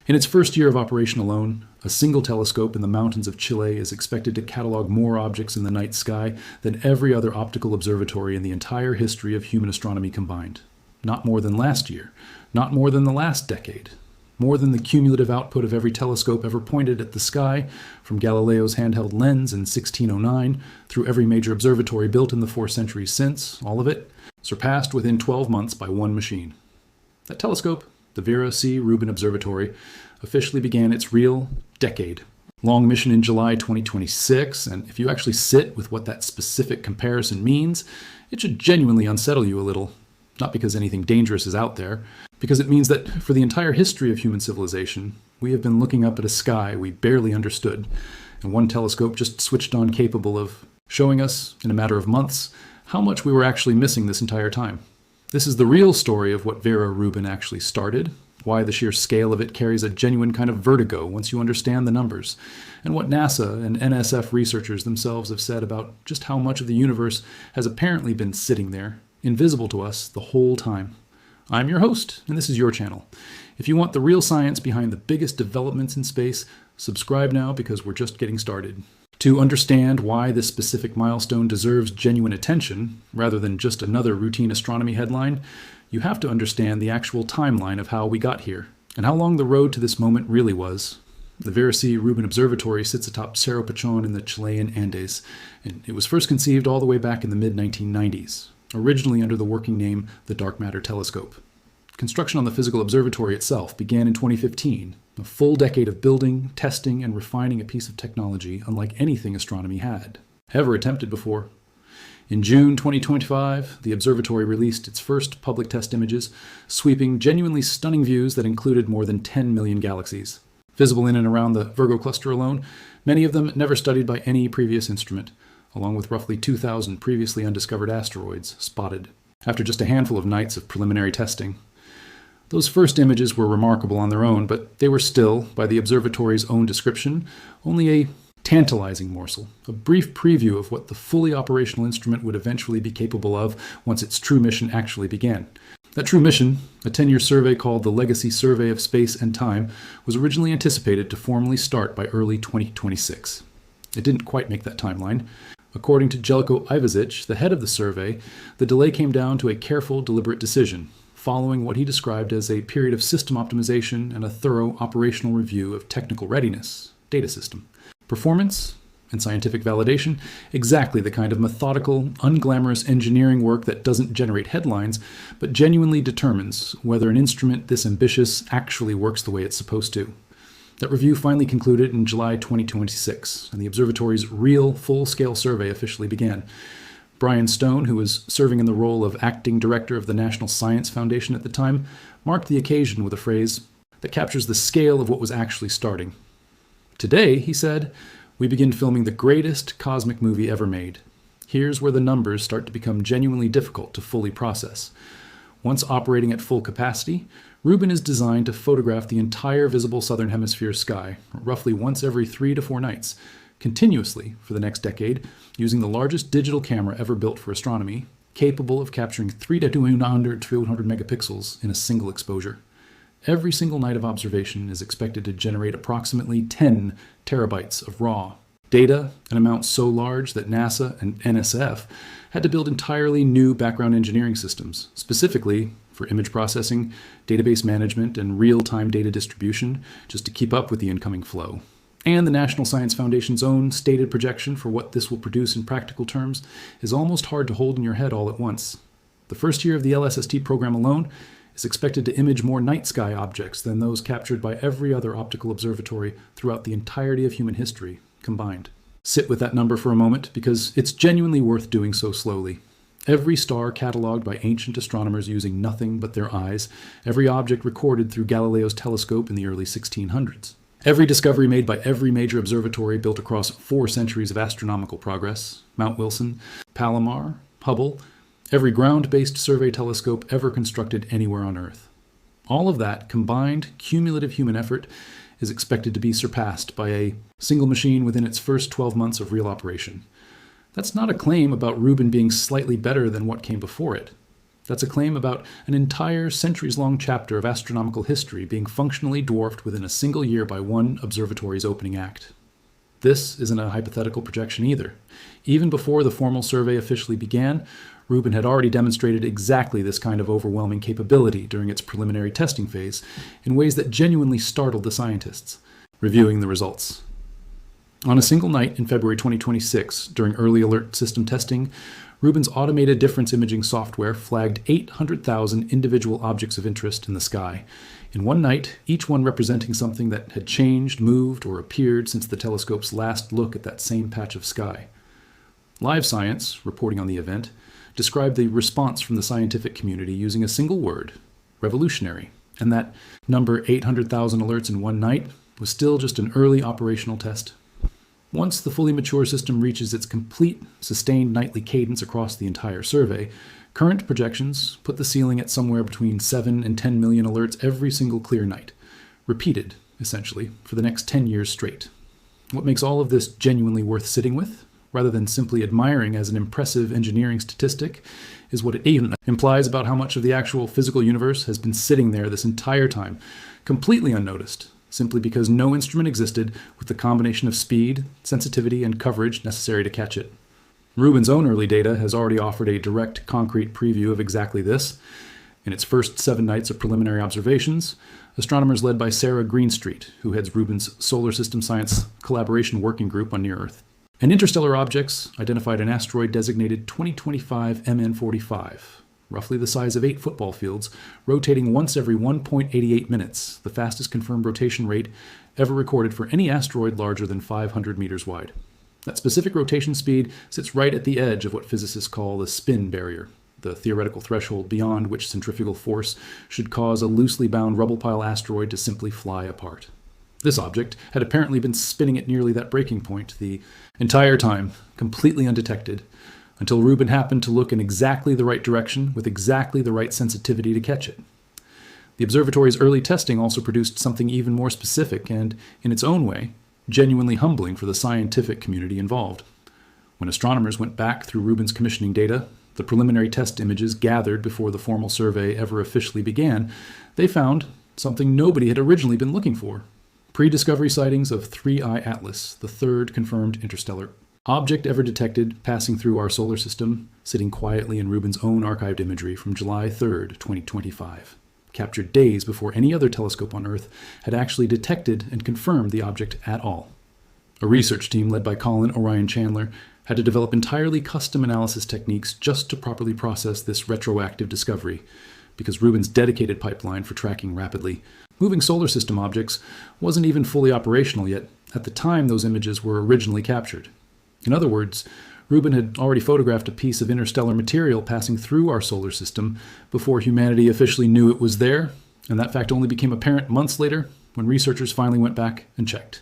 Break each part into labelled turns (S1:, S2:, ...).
S1: In its first year of operation alone, a single telescope in the mountains of Chile is expected to catalog more objects in the night sky than every other optical observatory in the entire history of human astronomy combined. Not more than last year, not more than the last decade, more than the cumulative output of every telescope ever pointed at the sky, from Galileo's handheld lens in 1609 through every major observatory built in the 4 centuries since, all of it, surpassed within 12 months by one machine. That telescope, the Vera C. Rubin Observatory, officially began its real decade-long mission in July 2026, and if you actually sit with what that specific comparison means, it should genuinely unsettle you a little. Not because anything dangerous is out there, because it means that for the entire history of human civilization, we have been looking up at a sky we barely understood, and one telescope just switched on capable of showing us, in a matter of months, how much we were actually missing this entire time. This is the real story of what Vera Rubin actually started, why the sheer scale of it carries a genuine kind of vertigo once you understand the numbers, and what NASA and NSF researchers themselves have said about just how much of the universe has apparently been sitting there, invisible to us the whole time. I'm your host, and this is your channel. If you want the real science behind the biggest developments in space, subscribe now because we're just getting started. To understand why this specific milestone deserves genuine attention, rather than just another routine astronomy headline, you have to understand the actual timeline of how we got here, and how long the road to this moment really was. The Vera C. Rubin Observatory sits atop Cerro Pachon in the Chilean Andes, and it was first conceived all the way back in the mid-1990s, originally under the working name the Dark Matter Telescope. Construction on the physical observatory itself began in 2015, a full decade of building, testing, and refining a piece of technology unlike anything astronomy had ever attempted before. In June 2025, the observatory released its first public test images, sweeping genuinely stunning views that included more than 10 million galaxies. Visible in and around the Virgo cluster alone, many of them never studied by any previous instrument, along with roughly 2,000 previously undiscovered asteroids spotted, after just a handful of nights of preliminary testing. Those first images were remarkable on their own, but they were still, by the observatory's own description, only a tantalizing morsel, a brief preview of what the fully operational instrument would eventually be capable of once its true mission actually began. That true mission, a 10-year survey called the Legacy Survey of Space and Time, was originally anticipated to formally start by early 2026. It didn't quite make that timeline. According to Jelko Ivazic, the head of the survey, the delay came down to a careful, deliberate decision, following what he described as a period of system optimization and a thorough operational review of technical readiness, data system, performance, and scientific validation, exactly the kind of methodical, unglamorous engineering work that doesn't generate headlines, but genuinely determines whether an instrument this ambitious actually works the way it's supposed to. That review finally concluded in July 2026, and the observatory's real full-scale survey officially began. Brian Stone, who was serving in the role of acting director of the National Science Foundation at the time, marked the occasion with a phrase that captures the scale of what was actually starting. Today, he said, we begin filming the greatest cosmic movie ever made. Here's where the numbers start to become genuinely difficult to fully process. Once operating at full capacity, Rubin is designed to photograph the entire visible southern hemisphere sky, roughly once every 3 to 4 nights, continuously for the next decade, using the largest digital camera ever built for astronomy, capable of capturing 3 to 200 megapixels in a single exposure. Every single night of observation is expected to generate approximately 10 terabytes of raw data, an amount so large that NASA and NSF had to build entirely new background engineering systems, specifically for image processing, database management, and real-time data distribution, just to keep up with the incoming flow. And the National Science Foundation's own stated projection for what this will produce in practical terms is almost hard to hold in your head all at once. The first year of the LSST program alone is expected to image more night sky objects than those captured by every other optical observatory throughout the entirety of human history combined. Sit with that number for a moment, because it's genuinely worth doing so slowly. Every star cataloged by ancient astronomers using nothing but their eyes, every object recorded through Galileo's telescope in the early 1600s. Every discovery made by every major observatory built across 4 centuries of astronomical progress, Mount Wilson, Palomar, Hubble, every ground-based survey telescope ever constructed anywhere on Earth. All of that combined cumulative human effort is expected to be surpassed by a single machine within its first 12 months of real operation. That's not a claim about Rubin being slightly better than what came before it. That's a claim about an entire centuries-long chapter of astronomical history being functionally dwarfed within a single year by one observatory's opening act. This isn't a hypothetical projection either. Even before the formal survey officially began, Rubin had already demonstrated exactly this kind of overwhelming capability during its preliminary testing phase in ways that genuinely startled the scientists. Reviewing the results. On a single night in February 2026, during early alert system testing, Rubin's automated difference imaging software flagged 800,000 individual objects of interest in the sky. In one night, each one representing something that had changed, moved, or appeared since the telescope's last look at that same patch of sky. Live Science, reporting on the event, described the response from the scientific community using a single word, revolutionary, and that number 800,000 alerts in one night was still just an early operational test. Once the fully mature system reaches its complete, sustained nightly cadence across the entire survey, current projections put the ceiling at somewhere between 7 and 10 million alerts every single clear night, repeated, essentially, for the next 10 years straight. What makes all of this genuinely worth sitting with, rather than simply admiring as an impressive engineering statistic, is what it even implies about how much of the actual physical universe has been sitting there this entire time, completely unnoticed, simply because no instrument existed with the combination of speed, sensitivity, and coverage necessary to catch it. Rubin's own early data has already offered a direct, concrete preview of exactly this. In its first 7 nights of preliminary observations, astronomers led by Sarah Greenstreet, who heads Rubin's Solar System Science Collaboration Working Group on Near-Earth, and interstellar objects identified an asteroid designated 2025 MN45, roughly the size of 8 football fields, rotating once every 1.88 minutes, the fastest confirmed rotation rate ever recorded for any asteroid larger than 500 meters wide. That specific rotation speed sits right at the edge of what physicists call the spin barrier, the theoretical threshold beyond which centrifugal force should cause a loosely bound rubble pile asteroid to simply fly apart. This object had apparently been spinning at nearly that breaking point the entire time, completely undetected, until Rubin happened to look in exactly the right direction with exactly the right sensitivity to catch it. The observatory's early testing also produced something even more specific and, in its own way, genuinely humbling for the scientific community involved. When astronomers went back through Rubin's commissioning data, the preliminary test images gathered before the formal survey ever officially began, they found something nobody had originally been looking for. Pre-discovery sightings of 3I Atlas, the third confirmed interstellar object ever detected passing through our solar system, sitting quietly in Rubin's own archived imagery from July 3, 2025, captured days before any other telescope on Earth had actually detected and confirmed the object at all. A research team led by Colin Orion Chandler had to develop entirely custom analysis techniques just to properly process this retroactive discovery, because Rubin's dedicated pipeline for tracking rapidly moving solar system objects wasn't even fully operational yet at the time those images were originally captured. In other words, Rubin had already photographed a piece of interstellar material passing through our solar system before humanity officially knew it was there, and that fact only became apparent months later when researchers finally went back and checked.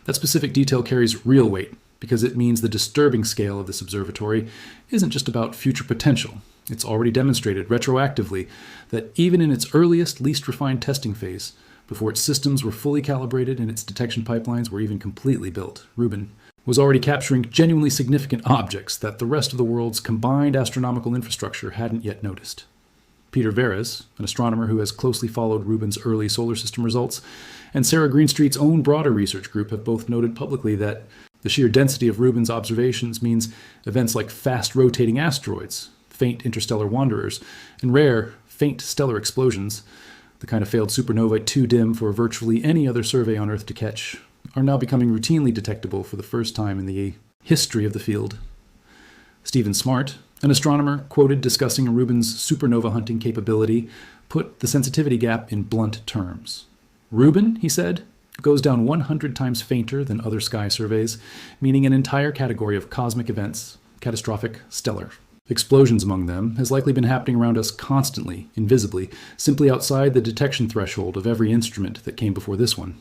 S1: That specific detail carries real weight because it means the disturbing scale of this observatory isn't just about future potential. It's already demonstrated retroactively that even in its earliest, least refined testing phase, before its systems were fully calibrated and its detection pipelines were even completely built, Rubin was already capturing genuinely significant objects that the rest of the world's combined astronomical infrastructure hadn't yet noticed. Peter Veres, an astronomer who has closely followed Rubin's early solar system results, and Sarah Greenstreet's own broader research group have both noted publicly that the sheer density of Rubin's observations means events like fast-rotating asteroids, faint interstellar wanderers, and rare, faint stellar explosions, the kind of failed supernovae too dim for virtually any other survey on Earth to catch, are now becoming routinely detectable for the first time in the history of the field. Stephen Smart, an astronomer quoted discussing Rubin's supernova hunting capability, put the sensitivity gap in blunt terms. Rubin, he said, goes down 100 times fainter than other sky surveys, meaning an entire category of cosmic events, catastrophic, stellar. Explosions among them has likely been happening around us constantly, invisibly, simply outside the detection threshold of every instrument that came before this one.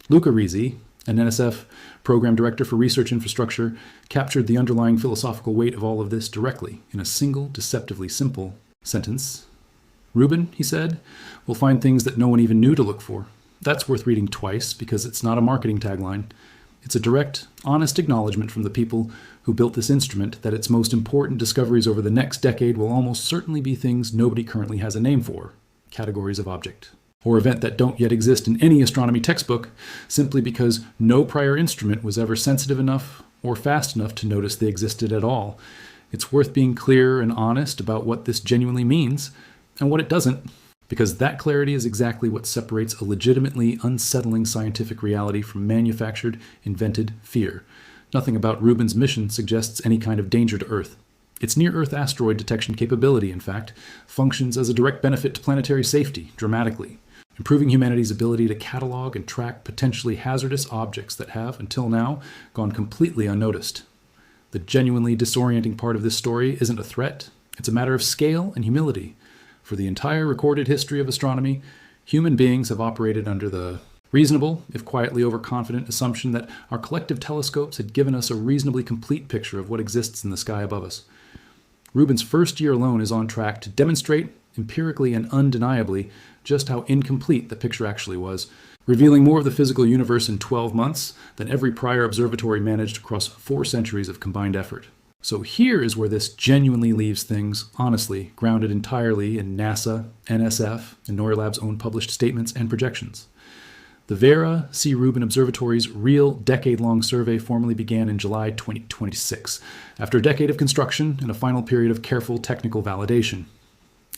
S1: Luca Rizzi, an NSF program director for research infrastructure, captured the underlying philosophical weight of all of this directly in a single, deceptively simple sentence. Rubin, he said, will find things that no one even knew to look for. That's worth reading twice because it's not a marketing tagline. It's a direct, honest acknowledgement from the people who built this instrument that its most important discoveries over the next decade will almost certainly be things nobody currently has a name for, categories of object, or event that don't yet exist in any astronomy textbook, simply because no prior instrument was ever sensitive enough or fast enough to notice they existed at all. It's worth being clear and honest about what this genuinely means and what it doesn't, because that clarity is exactly what separates a legitimately unsettling scientific reality from manufactured, invented fear. Nothing about Rubin's mission suggests any kind of danger to Earth. Its near-Earth asteroid detection capability, in fact, functions as a direct benefit to planetary safety, dramatically, improving humanity's ability to catalog and track potentially hazardous objects that have, until now, gone completely unnoticed. The genuinely disorienting part of this story isn't a threat. It's a matter of scale and humility. For the entire recorded history of astronomy, human beings have operated under the reasonable, if quietly overconfident, assumption that our collective telescopes had given us a reasonably complete picture of what exists in the sky above us. Rubin's first year alone is on track to demonstrate, empirically and undeniably, just how incomplete the picture actually was, revealing more of the physical universe in 12 months than every prior observatory managed across 4 centuries of combined effort. So here is where this genuinely leaves things, honestly, grounded entirely in NASA, NSF, and NORLab's own published statements and projections. The Vera C. Rubin Observatory's real decade-long survey formally began in July 2026, after a decade of construction and a final period of careful technical validation.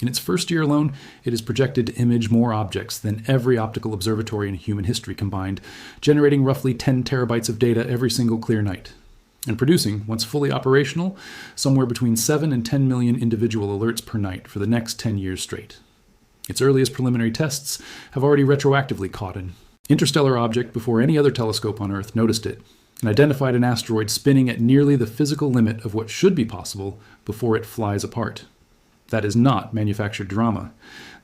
S1: In its first year alone, it is projected to image more objects than every optical observatory in human history combined, generating roughly 10 terabytes of data every single clear night, and producing, once fully operational, somewhere between 7 and 10 million individual alerts per night for the next 10 years straight. Its earliest preliminary tests have already retroactively caught an interstellar object before any other telescope on Earth noticed it, and identified an asteroid spinning at nearly the physical limit of what should be possible before it flies apart. That is not manufactured drama.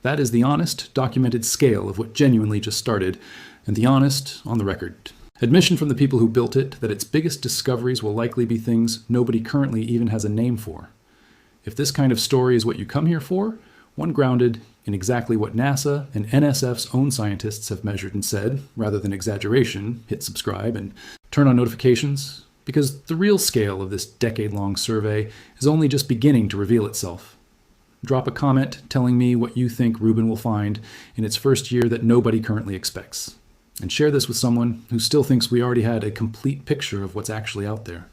S1: That is the honest, documented scale of what genuinely just started, and the honest, on the record admission from the people who built it that its biggest discoveries will likely be things nobody currently even has a name for. If this kind of story is what you come here for, one grounded in exactly what NASA and NSF's own scientists have measured and said, rather than exaggeration, hit subscribe and turn on notifications, because the real scale of this decade-long survey is only just beginning to reveal itself. Drop a comment telling me what you think Rubin will find in its first year that nobody currently expects. And share this with someone who still thinks we already had a complete picture of what's actually out there.